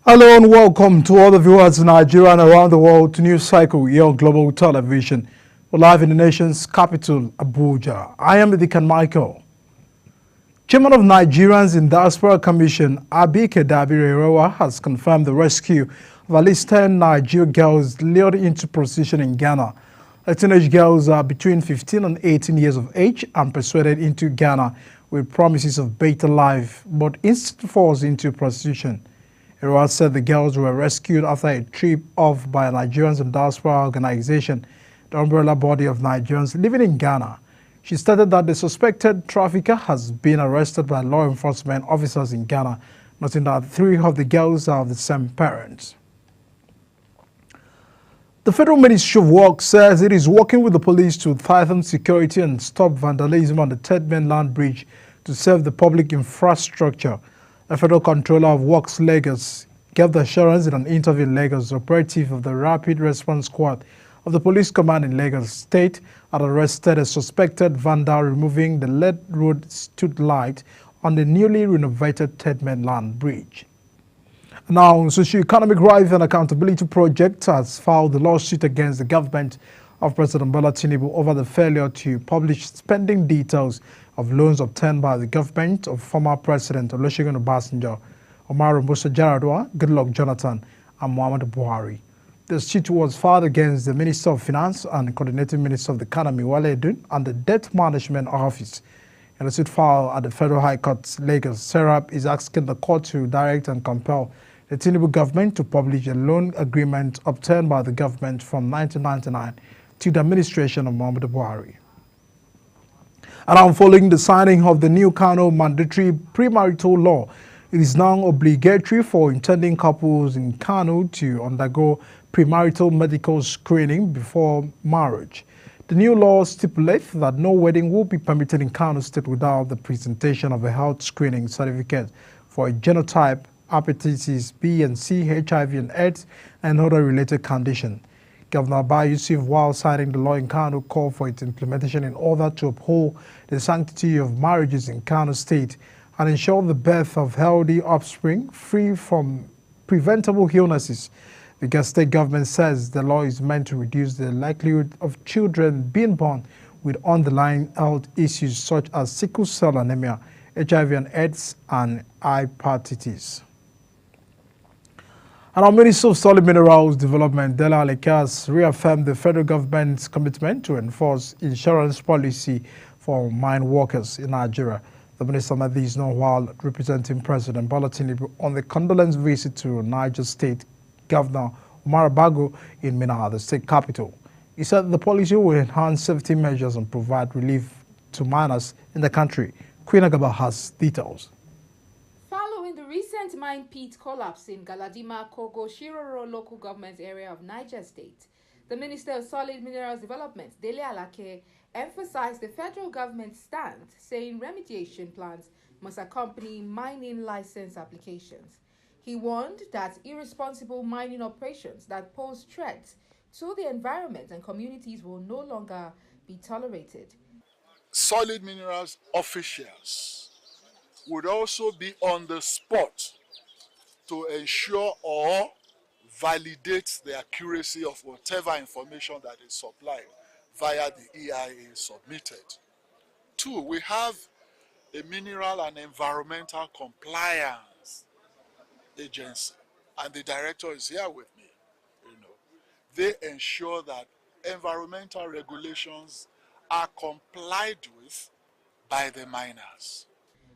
Hello and welcome to all the viewers in Nigeria and around the world to News Cycle here on Global Television. We're live in the nation's capital, Abuja. I am Deacon Michael. Chairman of Nigerians in Diaspora Commission, Abike Dabire-Rewa, has confirmed the rescue of at least 10 Nigerian girls lured into prostitution in Ghana. The teenage girls are between 15 and 18 years of age and persuaded into Ghana with promises of better life, but instantly falls into prostitution. Rewa said the girls were rescued after a trip off by a Nigerians in Diaspora organization, the umbrella body of Nigerians living in Ghana. She stated that the suspected trafficker has been arrested by law enforcement officers in Ghana, noting that 3 of the girls are of the same parents. The Federal Ministry of Works says it is working with the police to tighten security and stop vandalism on the Third Mainland Bridge to serve the public infrastructure. The Federal Controller of Works Lagos gave the assurance in an interview in Lagos. Operative of the Rapid Response Squad of the Police Command in Lagos State had arrested a suspected vandal removing the lead road street light on the newly renovated Third Mainland Bridge. Now, Socio-Economic Rights and Accountability Project has filed a lawsuit against the government of President Bola Tinubu over the failure to publish spending details of loans obtained by the government of former President Olusegun Obasanjo, Umaru Musa Yar'Adua, Goodluck Jonathan, and Muhammadu Buhari. The suit was filed against the Minister of Finance and Coordinating Minister of the Economy, Wale Edun, and the Debt Management Office. In a suit filed at the Federal High Court, Lagos, SERAP is asking the court to direct and compel the Tinubu government to publish a loan agreement obtained by the government from 1999 to the administration of Muhammadu Buhari. And following the signing of the new Kano mandatory premarital law, it is now obligatory for intending couples in Kano to undergo premarital medical screening before marriage. The new law stipulates that no wedding will be permitted in Kano State without the presentation of a health screening certificate for a genotype, hepatitis B and C, HIV and AIDS, and other related conditions. Governor Abba Yusuf, while signing the law in Kano, called for its implementation in order to uphold the sanctity of marriages in Kano State and ensure the birth of healthy offspring free from preventable illnesses. The state government says the law is meant to reduce the likelihood of children being born with underlying health issues such as sickle cell anemia, HIV and AIDS, and hepatitis. And our Minister of Solid Minerals Development, Dele Alake, has reaffirmed the federal government's commitment to enforce insurance policy for mine workers in Nigeria. The minister made this known while representing President Bola Tinubu on the condolence visit to Niger State Governor Umar Bago in Minna, the state capital. He said the policy will enhance safety measures and provide relief to miners in the country. Queen Agaba has details. Following the recent mine pit collapse in Galadima, Kogo, Shiroro local government area of Niger State, the Minister of Solid Minerals Development, Dele Alake, emphasized the federal government's stand, saying remediation plans must accompany mining license applications. He warned that irresponsible mining operations that pose threats to the environment and communities will no longer be tolerated. Solid minerals officials would also be on the spot to ensure or validate the accuracy of whatever information that is supplied via the EIA submitted. 2, we have a mineral and environmental compliance agency, and the director is here with me. They ensure that environmental regulations are complied with by the miners.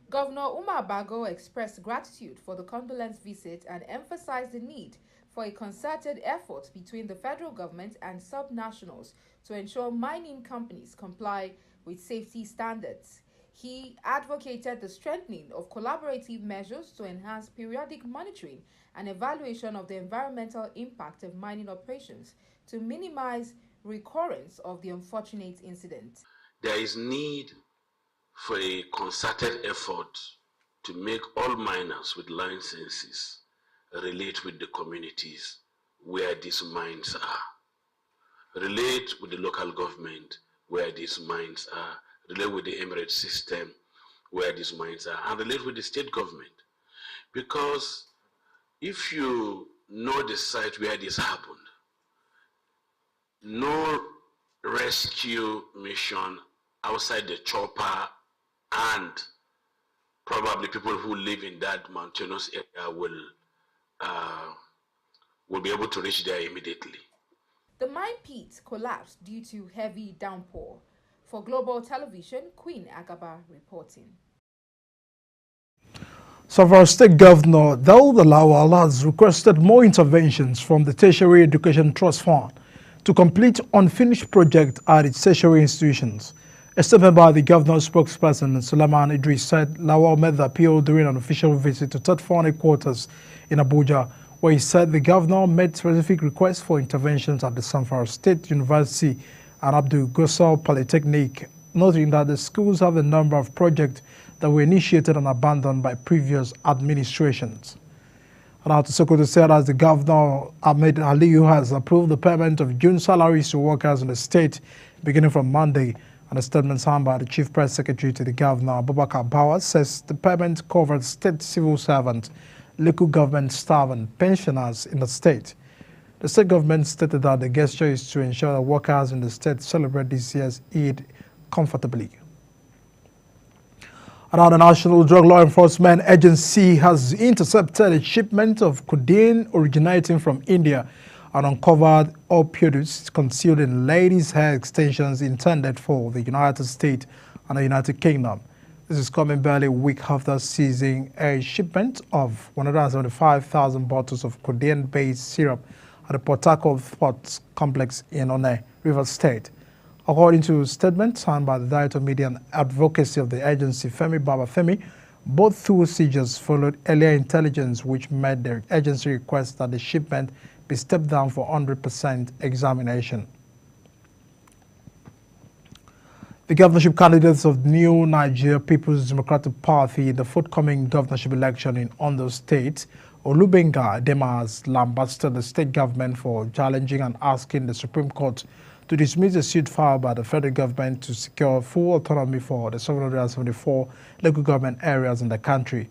Governor Umar Bago expressed gratitude for the condolence visit and emphasized the need for a concerted effort between the federal government and subnationals to ensure mining companies comply with safety standards. He advocated the strengthening of collaborative measures to enhance periodic monitoring and evaluation of the environmental impact of mining operations to minimize recurrence of the unfortunate incident. There is need for a concerted effort to make all miners with licenses relate with the communities where these mines are, relate with the local government where these mines are, relate with the emirate system where these mines are, and relate with the state government. Because if you know the site where this happened, no rescue mission outside the chopper and probably people who live in that mountainous area will be able to reach there immediately. The mine pit collapsed due to heavy downpour. For Global Television, Queen Agaba reporting. Zamfara State Governor Dauda Lawal has requested more interventions from the Tertiary Education Trust Fund to complete unfinished projects at its tertiary institutions. A statement by the governor's spokesperson, Suleiman Idris, said Lawal made the appeal during an official visit to Third Fund headquarters in Abuja, where he said the governor made specific requests for interventions at the Zamfara State University and Abdul Gusau Polytechnic, noting that the schools have a number of projects that were initiated and abandoned by previous administrations. And out to Sokoto said as the governor Ahmed Aliyu has approved the payment of June salaries to workers in the state beginning from Monday. And a statement signed by the chief press secretary to the governor, Abubakar Bawa, says the payment covered state civil servants, local government staff and pensioners in the state. The state government stated that the gesture is to ensure that workers in the state celebrate this year's Eid comfortably. Now, the National Drug Law Enforcement Agency has intercepted a shipment of codeine originating from India and uncovered opioids concealed in ladies' hair extensions intended for the United States and the United Kingdom. This is coming barely a week after seizing a shipment of 175,000 bottles of codeine-based syrup at the Port Harcourt Sports Complex in One, Rivers State. According to a statement signed by the Director of Media and Advocacy of the agency, Femi Babafemi, both two seizures followed earlier intelligence which made the agency request that the shipment be stepped down for 100% examination. The governorship candidates of New Nigeria People's Democratic Party in the forthcoming governorship election in Ondo State, Olubenga Adema, has lambasted the state government for challenging and asking the Supreme Court to dismiss the suit filed by the federal government to secure full autonomy for the 774 local government areas in the country.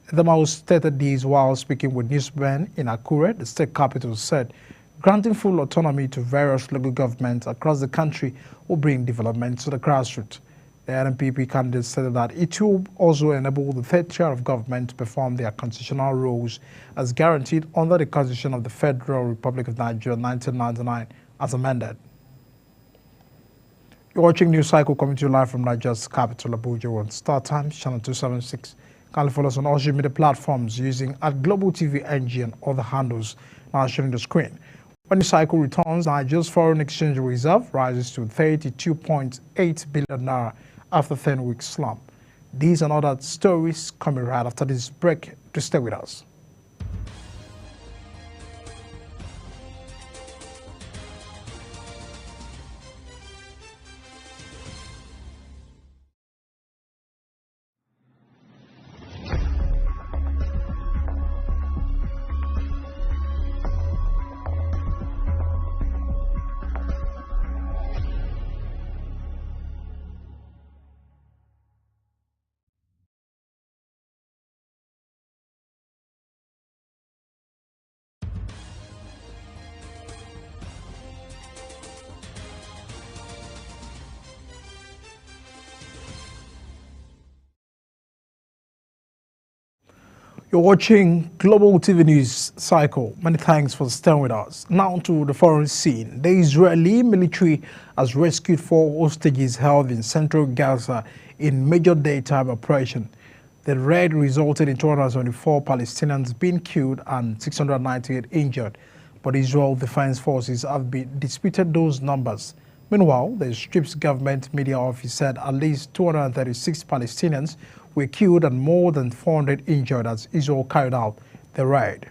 Adema stated this while speaking with newsmen in Akure, the state capital, said granting full autonomy to various local governments across the country will bring development to the grassroots. The NPP candidate said that it will also enable the third tier of government to perform their constitutional roles as guaranteed under the Constitution of the Federal Republic of Nigeria 1999 as amended. You're watching News Cycle coming to you live from Nigeria's capital, Abuja, on Star Times, channel 276. Kindly follow us on all social media platforms using @Global TV NG and other handles now showing the screen. When the cycle returns, Nigeria's foreign exchange reserve rises to 32.8 billion naira after 10 weeks slump. These and other stories coming right after this break. To stay with us. You're watching Global TV News Cycle. Many thanks for staying with us. Now to the foreign scene. The Israeli military has rescued 4 hostages held in central Gaza in major daytime operation. The raid resulted in 224 Palestinians being killed and 698 injured, but Israel Defense Forces have disputed those numbers. Meanwhile, the Strip's government media office said at least 236 Palestinians were killed and more than 400 injured as Israel carried out the raid.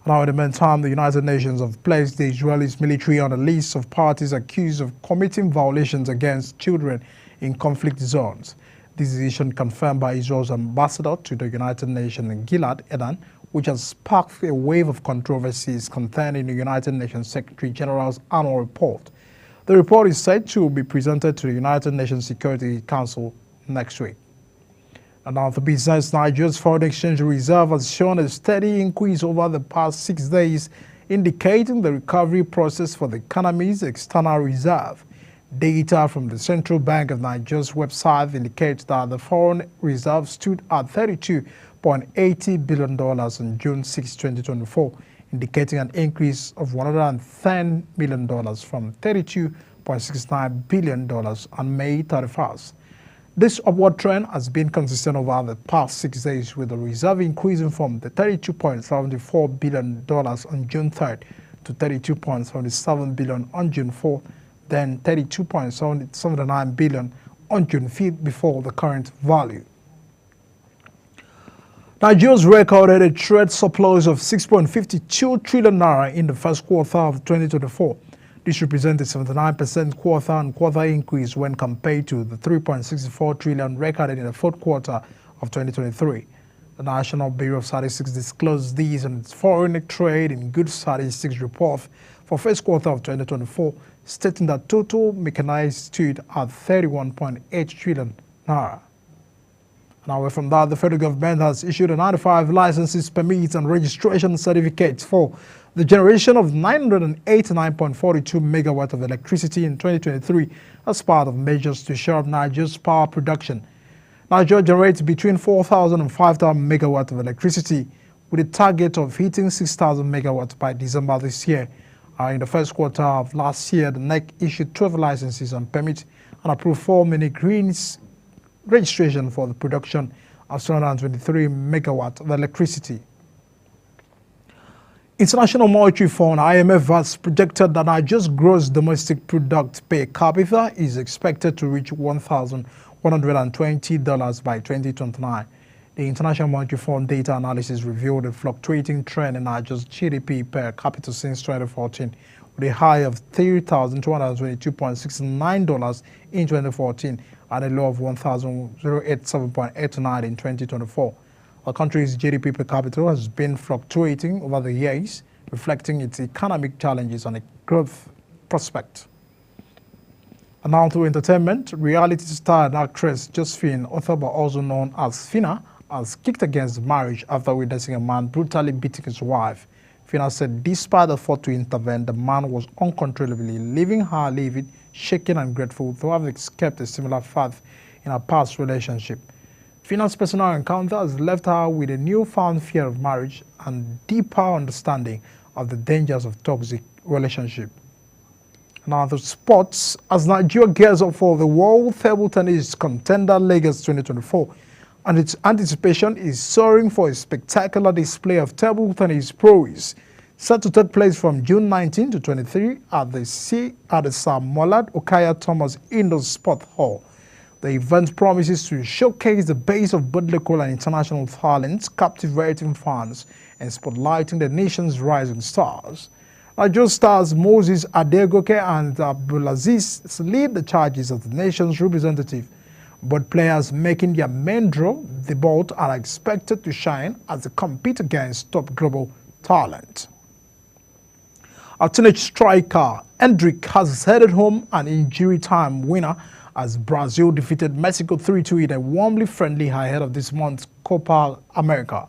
Now, in the meantime, the United Nations have placed the Israeli military on a list of parties accused of committing violations against children in conflict zones. This decision confirmed by Israel's ambassador to the United Nations, Gilad Erdan, which has sparked a wave of controversies contained in the United Nations Secretary General's annual report. The report is said to be presented to the United Nations Security Council next week. And now the business, Nigeria's foreign exchange reserve has shown a steady increase over the past 6 days, indicating the recovery process for the economy's external reserve. Data from the Central Bank of Nigeria's website indicates that the foreign reserve stood at $32.80 billion on June 6, 2024, indicating an increase of $110 million from $32.69 billion on May 31st. This upward trend has been consistent over the past 6 days, with the reserve increasing from the $32.74 billion on June 3rd to $32.77 billion on June 4th, then $32.79 billion on June 5th before the current value. Nigeria's recorded a trade surplus of 6.52 trillion naira in the first quarter of 2024. This represents a 79% quarter-on-quarter increase when compared to the 3.64 trillion recorded in the fourth quarter of 2023. The National Bureau of Statistics disclosed these in its Foreign Trade in Goods Statistics report for first quarter of 2024, stating that total mechanized stood at 31.8 trillion naira. Now, away from that, the federal government has issued 95 licenses, permits, and registration certificates for the generation of 989.42 megawatts of electricity in 2023 as part of measures to shore up Nigeria's power production. Nigeria generates between 4,000 and 5,000 megawatts of electricity, with a target of hitting 6,000 megawatts by December this year. In the first quarter of last year, the NEC issued 12 licenses and permits and approved 4 mini-grids registration for the production of 223 megawatts of electricity. International Monetary Fund (IMF) has projected that Nigeria's gross domestic product per capita is expected to reach $1,120 by 2029. The International Monetary Fund data analysis revealed a fluctuating trend in Nigeria's GDP per capita since 2014, with a high of $3,222.69 in 2014 and a low of $1,087.89 in 2024. Our country's GDP per capita has been fluctuating over the years, reflecting its economic challenges and a growth prospect. And now to entertainment, reality star and actress Josephine Othobo, also known as Phyna, has kicked against marriage after witnessing a man brutally beating his wife. Phyna said despite the effort to intervene, the man was uncontrollably leaving her livid, shaken and grateful to have escaped a similar path in her past relationship. Phyna's personal encounter has left her with a newfound fear of marriage and deeper understanding of the dangers of toxic relationship. Now to sports, as Nigeria gears up for the World Table Tennis Contender Lagos 2024, and its anticipation is soaring for a spectacular display of table tennis prowess, set to take place from June 19 to 23 at the Sir Moulad Okaya Thomas Indoor Sport Hall. The event promises to showcase the base of both local and international talents, captivating fans and spotlighting the nation's rising stars. Nigeria stars Moses Adegoke and Abdulaziz lead the charges as the nation's representative. Both players making their main draw, the both are expected to shine as they compete against top global talent. Our teenage striker Endrick has headed home an injury time winner as Brazil defeated Mexico 3-2 in a warmly friendly ahead of this month's Copa America.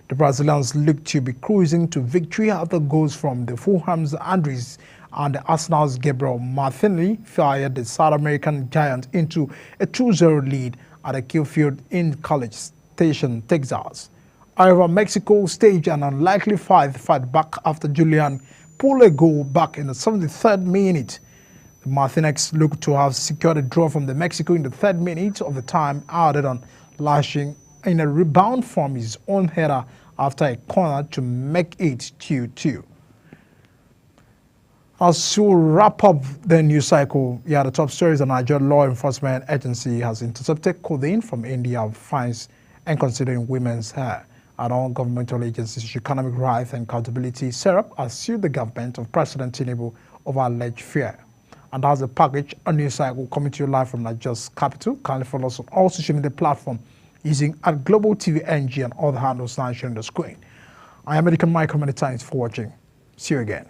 The Brazilians look to be cruising to victory after goals from the Fulham's Andres and the Arsenal's Gabriel Martinelli fired the South American giant into a 2-0 lead at a Kiel Field in College Station, Texas. However, Mexico staged an unlikely fight back after Julian pulled a goal back in the 73rd minute. The Martinez looked to have secured a draw from the Mexico in the 3rd minute of the time added on, lashing in a rebound from his own header after a corner to make it 2-2. As to wrap up the news cycle, the top stories: the Nigerian Law Enforcement Agency has intercepted codeine from India, finds and considering women's hair. And all governmental agencies, Economic Rights and Accountability, SERAP, has sued the government of President Tinubu over alleged fear. And that's the package, a news cycle coming to you live from Nigeria's capital. Kindly follow us on all social media platforms using @Global TV NG and all the handles now showing on the screen. I am Medical Michael. Many thanks for watching. See you again.